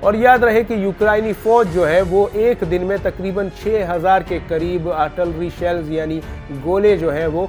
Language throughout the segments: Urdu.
اور یاد رہے کہ یوکرائنی فوج جو ہے وہ ایک دن میں تقریباً 6000 کے قریب آرٹلری شیلز یعنی گولے جو ہیں وہ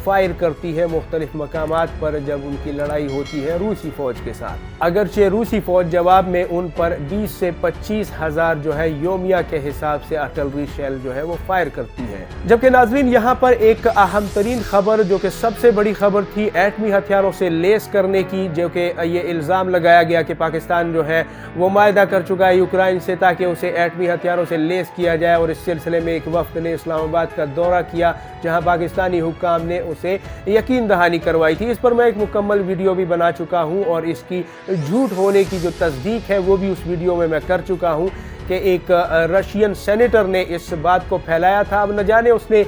فائر کرتی ہے مختلف مقامات پر جب ان کی لڑائی ہوتی ہے روسی فوج کے ساتھ۔ اگرچہ روسی فوج جواب میں ان پر 20 سے 25 ہزار جو ہے یومیہ کے حساب سے آرٹلری شیل جو ہے وہ فائر کرتی ہے۔ جبکہ ناظرین یہاں پر ایک اہم ترین خبر جو کہ سب سے بڑی خبر تھی ایٹمی ہتھیاروں سے لیس کرنے کی، جو کہ یہ الزام لگایا گیا کہ پاکستان جو ہے وہ معاہدہ کر چکا ہے یوکرائن سے تاکہ اسے ایٹمی ہتھیاروں سے لیس کیا جائے، اور اس سلسلے میں ایک وفد نے اسلام آباد کا دورہ کیا جہاں پاکستانی حکام نے اسے یقین دہانی کروائی تھی۔ اس پر میں ایک مکمل ویڈیو بھی بنا چکا ہوں اور اس کی جھوٹ ہونے کی جو تصدیق ہے وہ بھی اس ویڈیو میں کر چکا ہوں کہ ایک رشین سینیٹر نے اس بات کو پھیلایا تھا۔ اب نہ جانے اس نے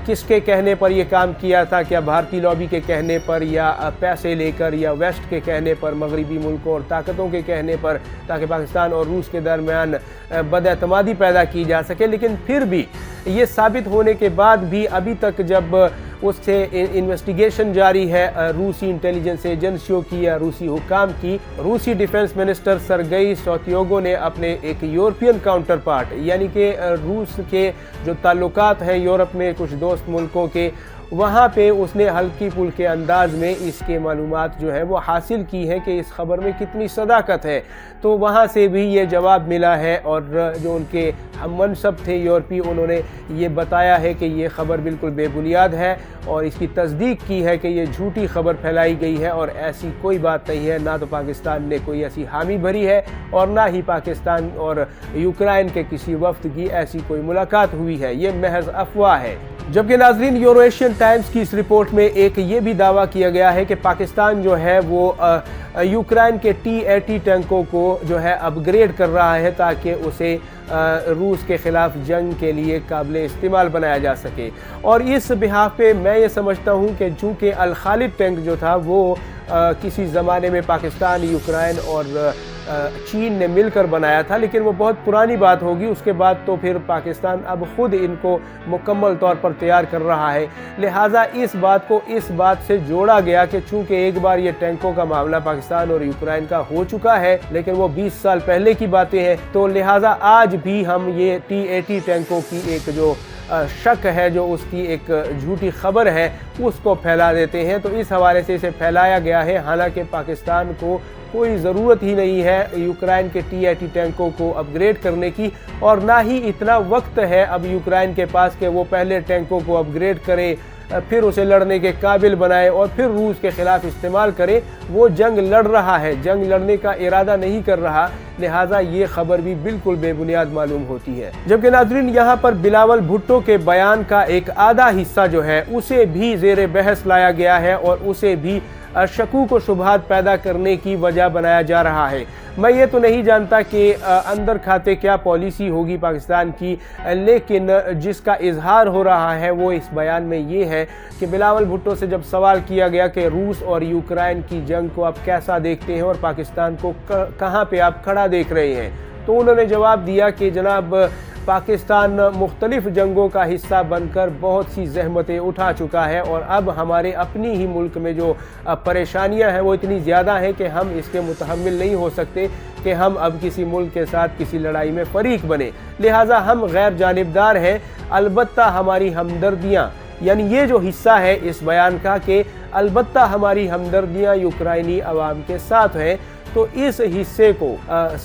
کس کے کہنے پر یہ کام کیا تھا، کیا بھارتی لابی کے کہنے پر یا پیسے لے کر یا ویسٹ کے کہنے پر، مغربی ملکوں اور طاقتوں کے کہنے پر، تاکہ پاکستان اور روس کے درمیان بد اعتمادی پیدا کی جا سکے۔ لیکن پھر بھی یہ ثابت ہونے کے بعد بھی ابھی تک جب اس سے انویسٹیگیشن جاری ہے روسی انٹیلیجنس ایجنسیوں کی یا روسی حکام کی، روسی ڈیفنس منسٹر سرگئی سوتیوگو نے اپنے ایک یورپین کاؤنٹر پارٹ یعنی کہ روس کے جو تعلقات ہیں یورپ میں کچھ دوست ملکوں کے، وہاں پہ اس نے ہلکی پھلکے انداز میں اس کے معلومات جو ہے وہ حاصل کی ہے کہ اس خبر میں کتنی صداقت ہے، تو وہاں سے بھی یہ جواب ملا ہے، اور جو ان کے ہم منصب تھے یورپی انہوں نے یہ بتایا ہے کہ یہ خبر بالکل بے بنیاد ہے، اور اس کی تصدیق کی ہے کہ یہ جھوٹی خبر پھیلائی گئی ہے اور ایسی کوئی بات نہیں ہے، نہ تو پاکستان نے کوئی ایسی حامی بھری ہے اور نہ ہی پاکستان اور یوکرائن کے کسی وفد کی ایسی کوئی ملاقات ہوئی ہے، یہ محض افواہ ہے۔ جبکہ ناظرین یورو ایشین ٹائمز کی اس رپورٹ میں ایک یہ بھی دعویٰ کیا گیا ہے کہ پاکستان جو ہے وہ یوکرائن کے T-80 ٹینکوں کو جو ہے اپ گریڈ کر رہا ہے تاکہ اسے روس کے خلاف جنگ کے لیے قابل استعمال بنایا جا سکے، اور اس بحاف پہ میں یہ سمجھتا ہوں کہ چونکہ الخالد ٹینک جو تھا وہ کسی زمانے میں پاکستان، یوکرائن اور چین نے مل کر بنایا تھا، لیکن وہ بہت پرانی بات ہوگی، اس کے بعد تو پھر پاکستان اب خود ان کو مکمل طور پر تیار کر رہا ہے، لہٰذا اس بات کو اس بات سے جوڑا گیا کہ چونکہ ایک بار یہ ٹینکوں کا معاملہ پاکستان اور یوکرائن کا ہو چکا ہے لیکن وہ 20 سال پہلے کی باتیں ہیں، تو لہٰذا آج بھی ہم یہ T-80 ٹینکوں کی ایک جو شک ہے، جو اس کی ایک جھوٹی خبر ہے، اس کو پھیلا دیتے ہیں، تو اس حوالے سے اسے پھیلایا گیا ہے، حالانکہ پاکستان کو کوئی ضرورت ہی نہیں ہے یوکرائن کے T-80 ٹینکوں کو اپ گریڈ کرنے کی، اور نہ ہی اتنا وقت ہے اب یوکرائن کے پاس کہ وہ پہلے ٹینکوں کو اپ گریڈ کرے، پھر اسے لڑنے کے قابل بنائے اور پھر روس کے خلاف استعمال کرے۔ وہ جنگ لڑ رہا ہے، جنگ لڑنے کا ارادہ نہیں کر رہا، لہٰذا یہ خبر بھی بالکل بے بنیاد معلوم ہوتی ہے۔ جبکہ ناظرین یہاں پر بلاول بھٹو کے بیان کا ایک آدھا حصہ جو ہے اسے بھی زیر بحث لایا گیا ہے اور اسے بھی شکوک و شبہات پیدا کرنے کی وجہ بنایا جا رہا ہے۔ میں یہ تو نہیں جانتا کہ اندر کھاتے کیا پالیسی ہوگی پاکستان کی، لیکن جس کا اظہار ہو رہا ہے وہ اس بیان میں یہ ہے کہ بلاول بھٹو سے جب سوال کیا گیا کہ روس اور یوکرائن کی جنگ کو آپ کیسا دیکھتے ہیں اور پاکستان کو کہاں پہ آپ کھڑا دیکھ رہے ہیں، تو انہوں نے جواب دیا کہ جناب پاکستان مختلف جنگوں کا حصہ بن کر بہت سی زحمتیں اٹھا چکا ہے، اور اب ہمارے اپنی ہی ملک میں جو پریشانیاں ہیں وہ اتنی زیادہ ہیں کہ ہم اس کے متحمل نہیں ہو سکتے کہ ہم اب کسی ملک کے ساتھ کسی لڑائی میں فریق بنے، لہٰذا ہم غیر جانبدار ہیں، البتہ ہماری ہمدردیاں، یعنی یہ جو حصہ ہے اس بیان کا کہ البتہ ہماری ہمدردیاں یوکرائنی عوام کے ساتھ ہیں، تو اس حصے کو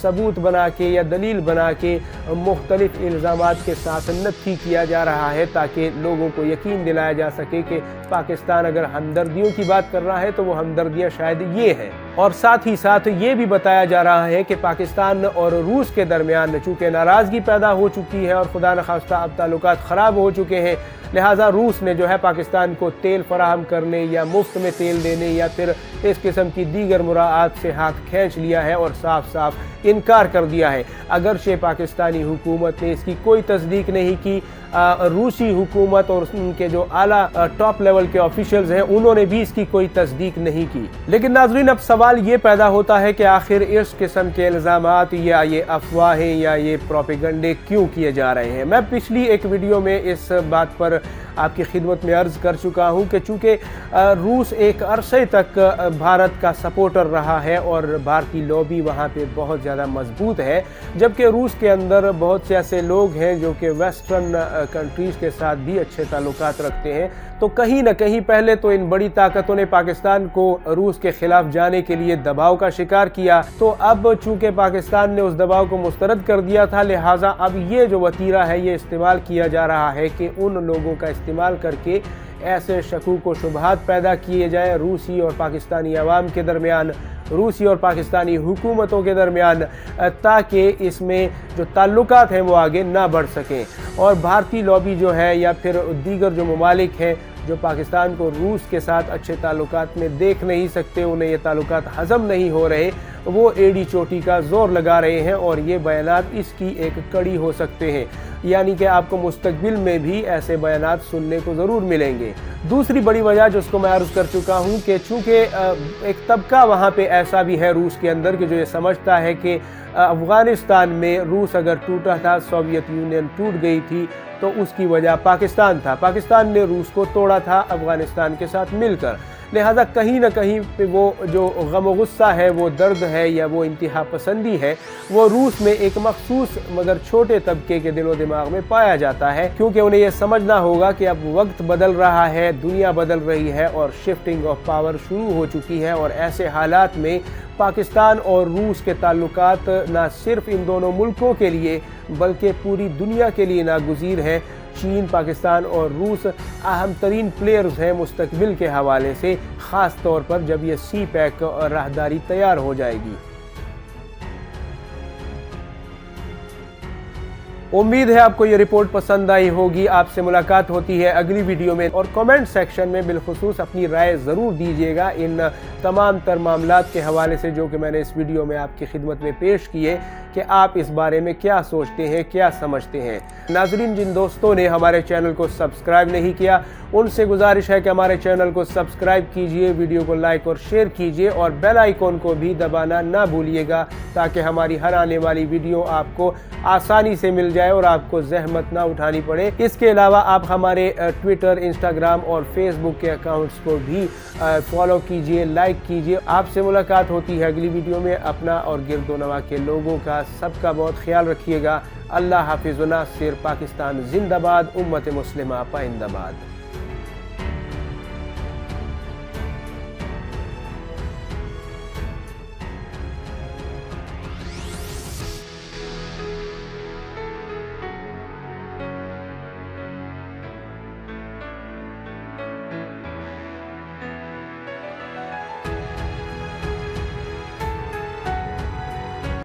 ثبوت بنا کے یا دلیل بنا کے مختلف الزامات کے ساتھ نفی کیا جا رہا ہے تاکہ لوگوں کو یقین دلایا جا سکے کہ پاکستان اگر ہمدردیوں کی بات کر رہا ہے تو وہ ہمدردیاں شاید یہ ہیں، اور ساتھ ہی ساتھ یہ بھی بتایا جا رہا ہے کہ پاکستان اور روس کے درمیان چونکہ ناراضگی پیدا ہو چکی ہے اور خدا نخواستہ اب تعلقات خراب ہو چکے ہیں، لہٰذا روس نے جو ہے پاکستان کو تیل فراہم کرنے یا مفت میں تیل دینے یا پھر اس قسم کی دیگر مراعات سے ہاتھ کھینچ لیا ہے اور صاف صاف انکار کر دیا ہے۔ اگرچہ پاکستانی حکومت نے اس کی کوئی تصدیق نہیں کی، روسی حکومت اور ان کے جو اعلیٰ ٹاپ لیول کے آفیشلز ہیں انہوں نے بھی اس کی کوئی تصدیق نہیں کی، لیکن ناظرین اب سوال یہ پیدا ہوتا ہے کہ آخر اس قسم کے الزامات یا یہ افواہیں یا یہ پروپیگنڈے کیوں کیے جا رہے ہیں۔ میں پچھلی ایک ویڈیو میں اس بات پر آپ کی خدمت میں عرض کر چکا ہوں کہ چونکہ روس ایک عرصے تک بھارت کا سپورٹر رہا ہے اور بھارتی لابی وہاں پہ بہت زیادہ مضبوط ہے، جبکہ روس کے اندر بہت سے ایسے لوگ ہیں جو کہ ویسٹرن کنٹریز کے ساتھ بھی اچھے تعلقات رکھتے ہیں، تو کہیں نہ کہیں پہلے تو ان بڑی طاقتوں نے پاکستان کو روس کے خلاف جانے کے لیے دباؤ کا شکار کیا، تو اب چونکہ پاکستان نے اس دباؤ کو مسترد کر دیا تھا، لہٰذا اب یہ جو وتیرہ ہے یہ استعمال کیا جا رہا ہے کہ ان لوگوں کا استعمال کر کے ایسے شکوک و شبہات پیدا کیے جائیں روسی اور پاکستانی عوام کے درمیان، روسی اور پاکستانی حکومتوں کے درمیان، تاکہ اس میں جو تعلقات ہیں وہ آگے نہ بڑھ سکیں، اور بھارتی لابی جو ہے یا پھر دیگر جو ممالک ہیں جو پاکستان کو روس کے ساتھ اچھے تعلقات میں دیکھ نہیں سکتے، انہیں یہ تعلقات ہضم نہیں ہو رہے، وہ ایڑی چوٹی کا زور لگا رہے ہیں، اور یہ بیانات اس کی ایک کڑی ہو سکتے ہیں، یعنی کہ آپ کو مستقبل میں بھی ایسے بیانات سننے کو ضرور ملیں گے۔ دوسری بڑی وجہ جس کو میں عرض کر چکا ہوں کہ چونکہ ایک طبقہ وہاں پہ ایسا بھی ہے روس کے اندر کہ جو یہ سمجھتا ہے کہ افغانستان میں روس اگر ٹوٹا تھا، سوویت یونین ٹوٹ گئی تھی، تو اس کی وجہ پاکستان تھا، پاکستان نے روس کو توڑا تھا افغانستان کے ساتھ مل کر، لہذا کہیں نہ کہیں پہ وہ جو غم و غصہ ہے، وہ درد ہے یا وہ انتہا پسندی ہے، وہ روس میں ایک مخصوص مگر چھوٹے طبقے کے دل و دماغ میں پایا جاتا ہے، کیونکہ انہیں یہ سمجھنا ہوگا کہ اب وقت بدل رہا ہے، دنیا بدل رہی ہے اور شفٹنگ آف پاور شروع ہو چکی ہے، اور ایسے حالات میں پاکستان اور روس کے تعلقات نہ صرف ان دونوں ملکوں کے لیے بلکہ پوری دنیا کے لیے ناگزیر ہیں۔ چین، پاکستان اور روس اہم ترین پلیئرز ہیں مستقبل کے حوالے سے، خاص طور پر جب یہ سی پیک راہداری تیار ہو جائے گی۔ امید ہے آپ کو یہ رپورٹ پسند آئی ہوگی۔ آپ سے ملاقات ہوتی ہے اگلی ویڈیو میں، اور کمنٹ سیکشن میں بالخصوص اپنی رائے ضرور دیجیے گا ان تمام تر معاملات کے حوالے سے جو کہ میں نے اس ویڈیو میں آپ کی خدمت میں پیش کیے، کہ آپ اس بارے میں کیا سوچتے ہیں، کیا سمجھتے ہیں۔ ناظرین، جن دوستوں نے ہمارے چینل کو سبسکرائب نہیں کیا، ان سے گزارش ہے کہ ہمارے چینل کو سبسکرائب کیجئے، ویڈیو کو لائک اور شیئر کیجئے، اور بیل آئیکن کو بھی دبانا نہ بھولیے گا، تاکہ ہماری ہر آنے والی ویڈیو آپ کو آسانی سے مل جائے اور آپ کو زحمت نہ اٹھانی پڑے۔ اس کے علاوہ آپ ہمارے ٹویٹر، انسٹاگرام اور فیس بک کے اکاؤنٹس کو بھی فالو کیجئے، لائک کیجئے۔ آپ سے ملاقات ہوتی ہے اگلی ویڈیو میں۔ اپنا اور گرد و نواح کے لوگوں کا سب کا بہت خیال رکھیے گا۔ اللہ حافظ و ناصر۔ پاکستان زندہ باد، امت مسلمہ پائندہ باد۔